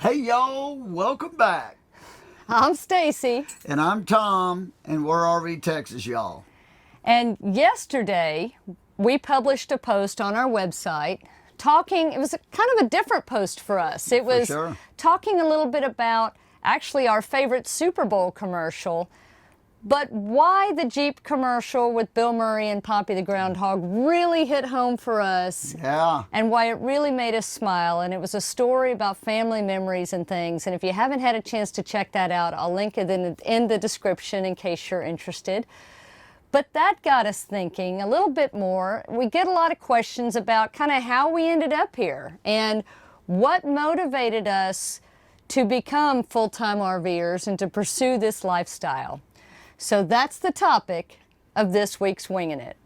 Hey y'all, welcome back. I'm Stacy. And I'm Tom, and we're RV Texas, y'all. And yesterday, we published a post on our website it was kind of a different post for us. It was sure. talking a little bit about actually our favorite Super Bowl commercial, but why the Jeep commercial with Bill Murray and Poppy the Groundhog really hit home for us. Yeah. And why it really made us smile. And it was a story about family memories and things. And if you haven't had a chance to check that out, I'll link it in the description in case you're interested. But that got us thinking a little bit more. We get a lot of questions about kind of how we ended up here and what motivated us to become full-time RVers and to pursue this lifestyle. So that's the topic of this week's Wingin' It.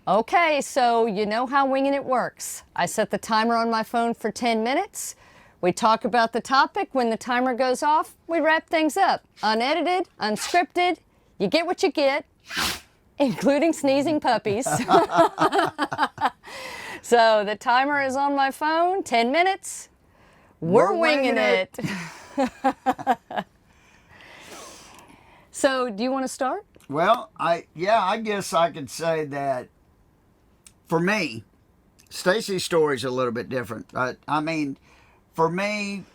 Okay, so you know how Wingin' It works. I set the timer on my phone for 10 minutes. We talk about the topic. When the timer goes off, we wrap things up. Unedited, unscripted, you get what you get, including sneezing puppies. So the timer is on my phone, 10 minutes. We're winging it. So do you want to start? Well, I guess I could say that for me, Stacey's story is a little bit different. I mean, for me,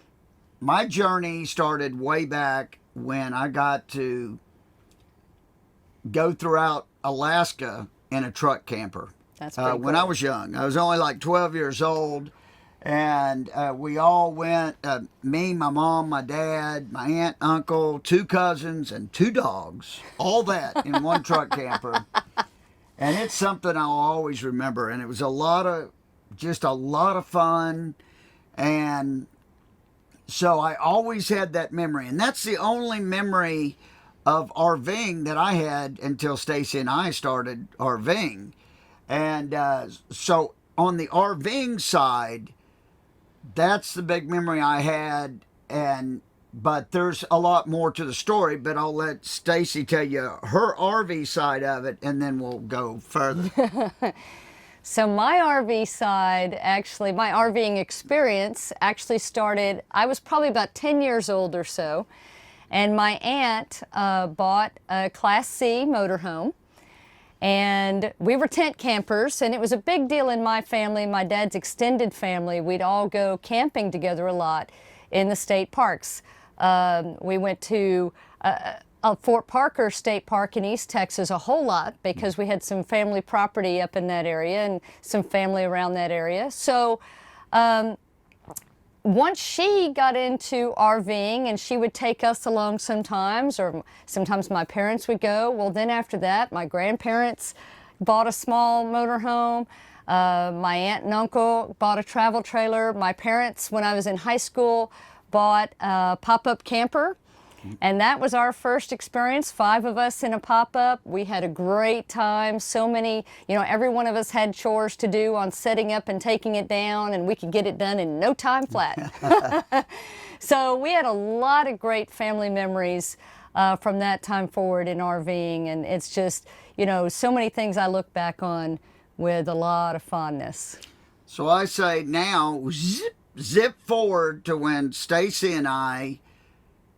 my journey started way back when I got to go throughout Alaska in a truck camper. That's pretty cool. When I was young. I was only like 12 years old, and we all went, me, my mom, my dad, my aunt, uncle, 2 cousins, and 2 dogs, all that in one truck camper. And it's something I'll always remember, and it was a lot of fun, and so I always had that memory, and that's the only memory of RVing that I had until Stacey and I started RVing. And so on the RVing side, that's the big memory I had. But there's a lot more to the story, but I'll let Stacey tell you her RV side of it, and then we'll go further. So my RV side, actually, my RVing experience actually started, I was probably about 10 years old or so, and my aunt bought a Class C motorhome. And we were tent campers, and it was a big deal in my family, my dad's extended family. We'd all go camping together a lot in the state parks. We went to Fort Parker State Park in East Texas a whole lot because we had some family property up in that area and some family around that area. So once she got into RVing, and she would take us along sometimes, or sometimes my parents would go. Well, then after that, my grandparents bought a small motorhome. My aunt and uncle bought a travel trailer. My parents, when I was in high school, bought a pop-up camper. And that was our first experience, 5 of us in a pop-up. We had a great time. So many, every one of us had chores to do on setting up and taking it down, and we could get it done in no time flat. So we had a lot of great family memories from that time forward in RVing, and it's just, so many things I look back on with a lot of fondness. So I say now, zip forward to when Stacey and I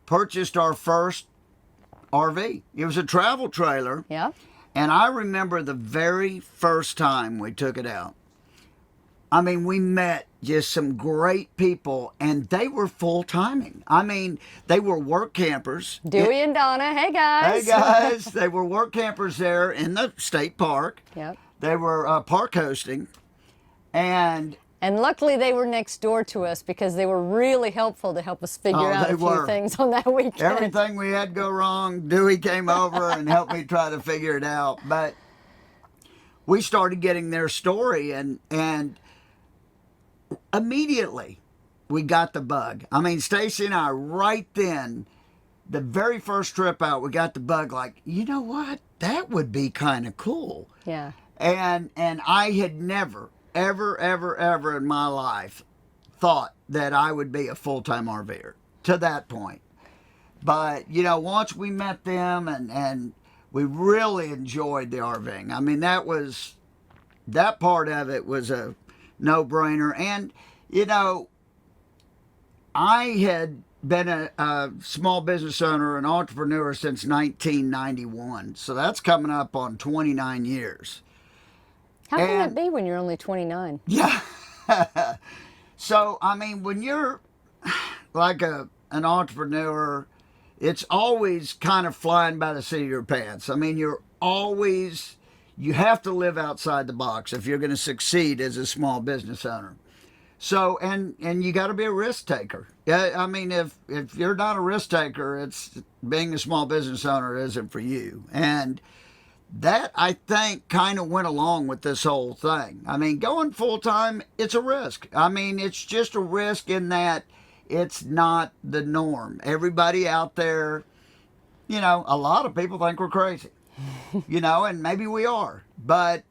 purchased our first RV. It was a travel trailer. Yeah. And I remember the very first time we took it out. I mean, we met just some great people, and they were full-timing. I mean, they were work campers. Dewey and Donna, hey guys. Hey guys. They were work campers there in the state park. Yep. They were park hosting. And luckily they were next door to us because they were really helpful to help us figure out a few things on that weekend. Everything we had go wrong, Dewey came over and helped me try to figure it out. But we started getting their story, and immediately we got the bug. I mean, Stacey and I, right then, the very first trip out, we got the bug, like, you know what? That would be kind of cool. Yeah. And I had never, ever in my life thought that I would be a full-time RVer to that point. But, you know, once we met them and we really enjoyed the RVing. I mean, that part of it was a no-brainer. And, you know, I had been a small business owner, an entrepreneur since 1991. So that's coming up on 29 years. How can that be when you're only 29? Yeah. So, I mean, when you're like an entrepreneur, it's always kind of flying by the seat of your pants. I mean, you have to live outside the box if you're going to succeed as a small business owner. So, and you got to be a risk taker. Yeah, I mean, if you're not a risk taker, it's being a small business owner isn't for you. And that, I think, kind of went along with this whole thing. I mean, going full time, it's a risk. I mean, it's just a risk in that it's not the norm. Everybody out there, you know, a lot of people think we're crazy, you know, and maybe we are, but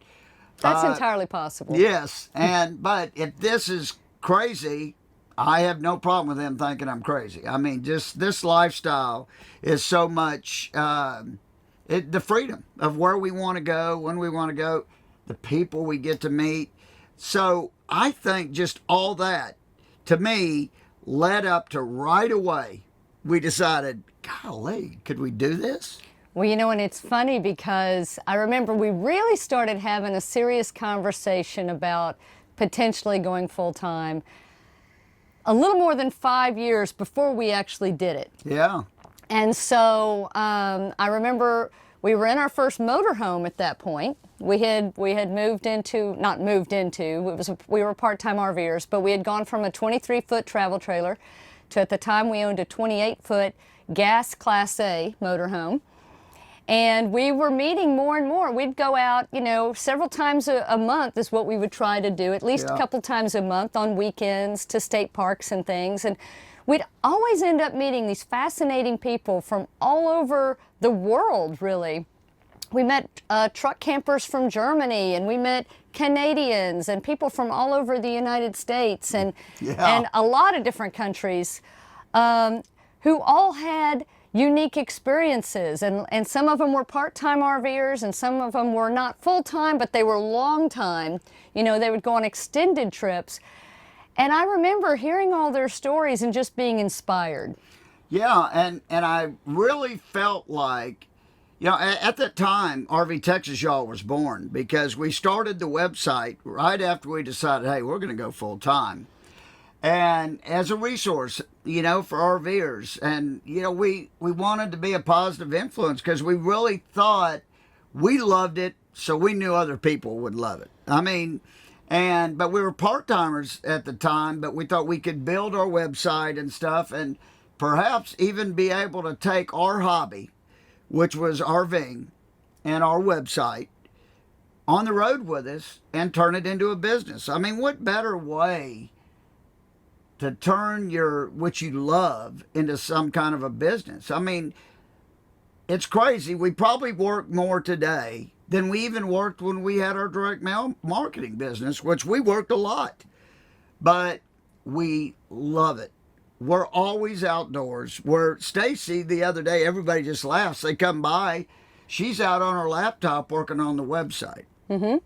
that's entirely possible. yes. But if this is crazy, I have no problem with them thinking I'm crazy. I mean, just this lifestyle is so much, the freedom of where we want to go, when we want to go, the people we get to meet. So I think just all that, to me, led up to right away, we decided, golly, could we do this? Well, you know, and it's funny because I remember we really started having a serious conversation about potentially going full-time a little more than 5 years before we actually did it. Yeah. And so I remember we were in our first motorhome at that point. We had moved into, not moved into, we were part-time RVers, but we had gone from a 23-foot travel trailer to, at the time, we owned a 28-foot gas Class A motorhome. And we were meeting more and more. We'd go out, you know, several times a month is what we would try to do, at least a couple times a month on weekends to state parks and things. And we'd always end up meeting these fascinating people from all over the world, really. We met truck campers from Germany, and we met Canadians and people from all over the United States and a lot of different countries who all had unique experiences, and some of them were part-time RVers, and some of them were not full-time, but they were long-time. You know, they would go on extended trips. And I remember hearing all their stories and just being inspired. Yeah, and I really felt like, you know, at that time, RV Texas Y'all was born, because we started the website right after we decided, hey, we're going to go full-time. And as a resource, you know, for RVers. And, you know, we wanted to be a positive influence because we really thought we loved it, so we knew other people would love it. I mean, but we were part-timers at the time, but we thought we could build our website and stuff and perhaps even be able to take our hobby, which was RVing, and our website on the road with us and turn it into a business. I mean, what better way to turn what you love into some kind of a business? I mean, it's crazy. We probably work more today than we even worked when we had our direct mail marketing business, which we worked a lot. But we love it. We're always outdoors. Where Stacy, the other day, everybody just laughs. They come by. She's out on her laptop working on the website. Mm-hmm.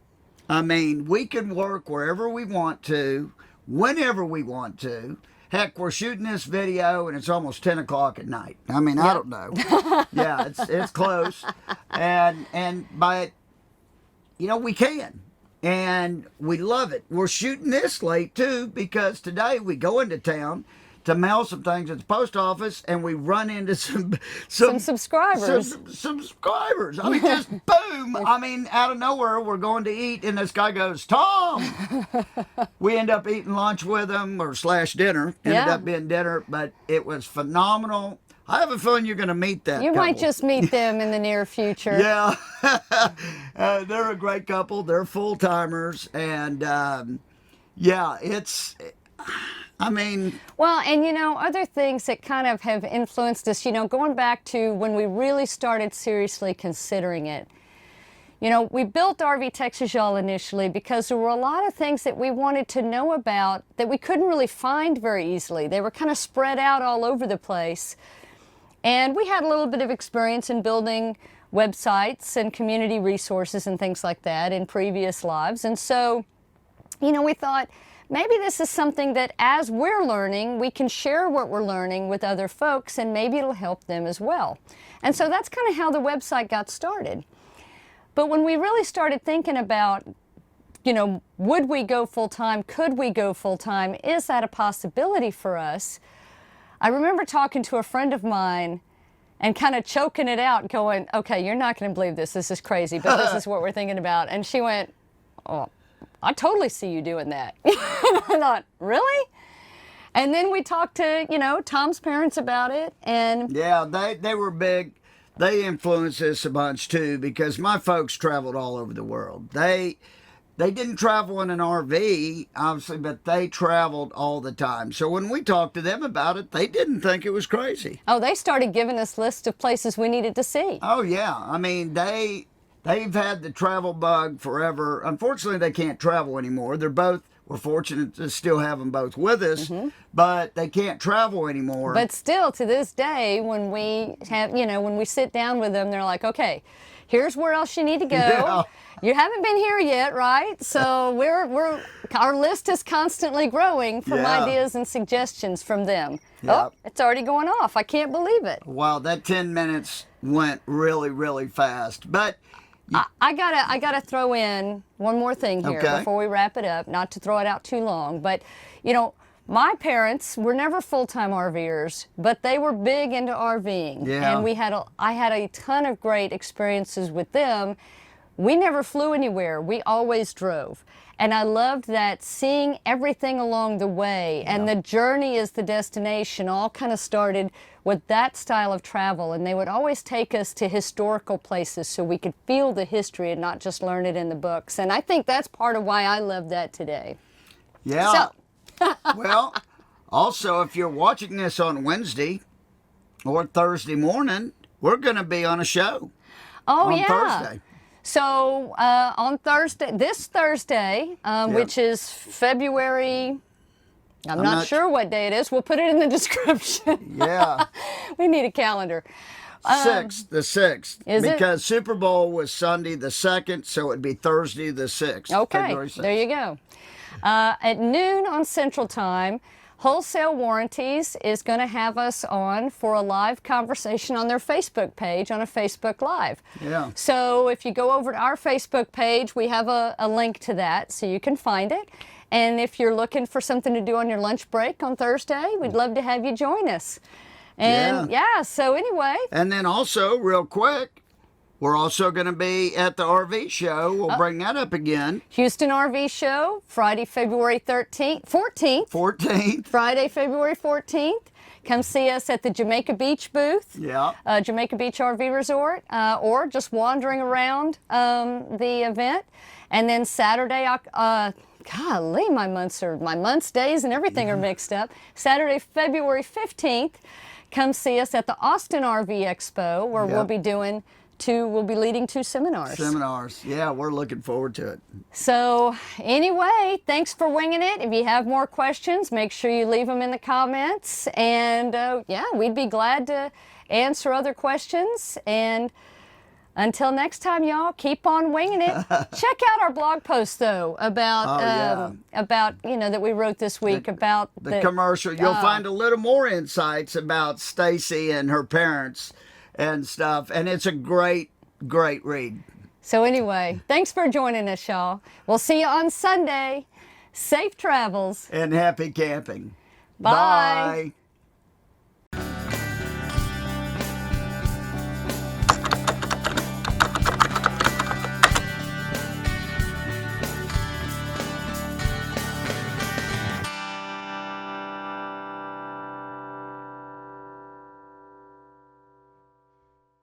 I mean, we can work wherever we want to, whenever we want to. Heck, we're shooting this video and it's almost 10 o'clock at night. I mean, I don't know. Yeah, it's close. But, you know, we can. And we love it. We're shooting this late, too, because today we go into town to mail some things at the post office, and we run into some subscribers. Some subscribers. I mean, just boom. I mean, out of nowhere, we're going to eat, and this guy goes, Tom! We end up eating lunch with him, or / dinner. Ended up being dinner, but it was phenomenal. I have a feeling you're going to meet that You couple. might just meet them in the near future. Yeah. They're a great couple. They're full-timers, and it's... I mean... Well, and you know, other things that kind of have influenced us, you know, going back to when we really started seriously considering it. You know, we built RV Texas Y'all initially because there were a lot of things that we wanted to know about that we couldn't really find very easily. They were kind of spread out all over the place. And we had a little bit of experience in building websites and community resources and things like that in previous lives. And so, you know, we thought maybe this is something that as we're learning, we can share what we're learning with other folks, and maybe it'll help them as well. And so that's kind of how the website got started. But when we really started thinking about, you know, would we go full-time? Could we go full-time? Is that a possibility for us? I remember talking to a friend of mine and kind of choking it out, going, okay, you're not going to believe this. This is crazy, but this is what we're thinking about. And she went, oh, I totally see you doing that. And I thought, really? And then we talked to, you know, Tom's parents about it. And yeah, they were big. They influenced us a bunch, too, because my folks traveled all over the world. They didn't travel in an RV, obviously, but they traveled all the time. So when we talked to them about it, they didn't think it was crazy. oh, they started giving us lists of places we needed to see. Oh, yeah. I mean, they've had the travel bug forever. Unfortunately, they can't travel anymore. We're fortunate to still have them both with us, but they can't travel anymore. But still, to this day, when we have, you know, when we sit down with them, they're like, okay, here's where else you need to go. Yeah. You haven't been here yet, right? So our list is constantly growing from Yeah. ideas and suggestions from them. Yeah. Oh, it's already going off. I can't believe it. Wow, that 10 minutes went really, really fast. But I gotta throw in one more thing here Okay. before we wrap it up. Not to throw it out too long, but you know, my parents were never full-time RVers, but they were big into RVing, Yeah. and I had a ton of great experiences with them. We never flew anywhere. We always drove. And I loved that, seeing everything along the way, and the journey is the destination, all kind of started with that style of travel. And they would always take us to historical places so we could feel the history and not just learn it in the books. And I think that's part of why I love that today. yeah. So, Well, also, if you're watching this on Wednesday or Thursday morning, we're going to be on a show oh on yeah. Thursday. So on this Thursday, which is February, I'm not sure what day it is. We'll put it in the description. Yeah. We need a calendar. The 6th. Is it? Because Super Bowl was Sunday the 2nd, so it'd be Thursday the 6th. Okay, February 6th. there you go. At noon on Central Time, Wholesale Warranties is going to have us on for a live conversation on their Facebook page, on a Facebook Live. Yeah. So if you go over to our Facebook page, we have a link to that so you can find it. And if you're looking for something to do on your lunch break on Thursday, we'd love to have you join us. And yeah, so anyway. And then also, real quick, we're also going to be at the RV show. We'll bring that up again. Houston RV Show, Friday, February 14th. Friday, February 14th. Come see us at the Jamaica Beach booth. Yeah. Jamaica Beach RV Resort, or just wandering around the event. And then Saturday, golly, my months, days, and everything are mixed up. Saturday, February 15th, come see us at the Austin RV Expo, where we'll be leading 2 seminars. Yeah, we're looking forward to it. So anyway, thanks for winging it. If you have more questions, make sure you leave them in the comments. And yeah, we'd be glad to answer other questions. And until next time, y'all, keep on winging it. Check out our blog post, though, about that we wrote this week about the commercial. You'll find a little more insights about Stacy and her parents and stuff, and it's a great, great read. So anyway, thanks for joining us, y'all. We'll see you on Sunday. Safe travels. And happy camping. Bye. Bye.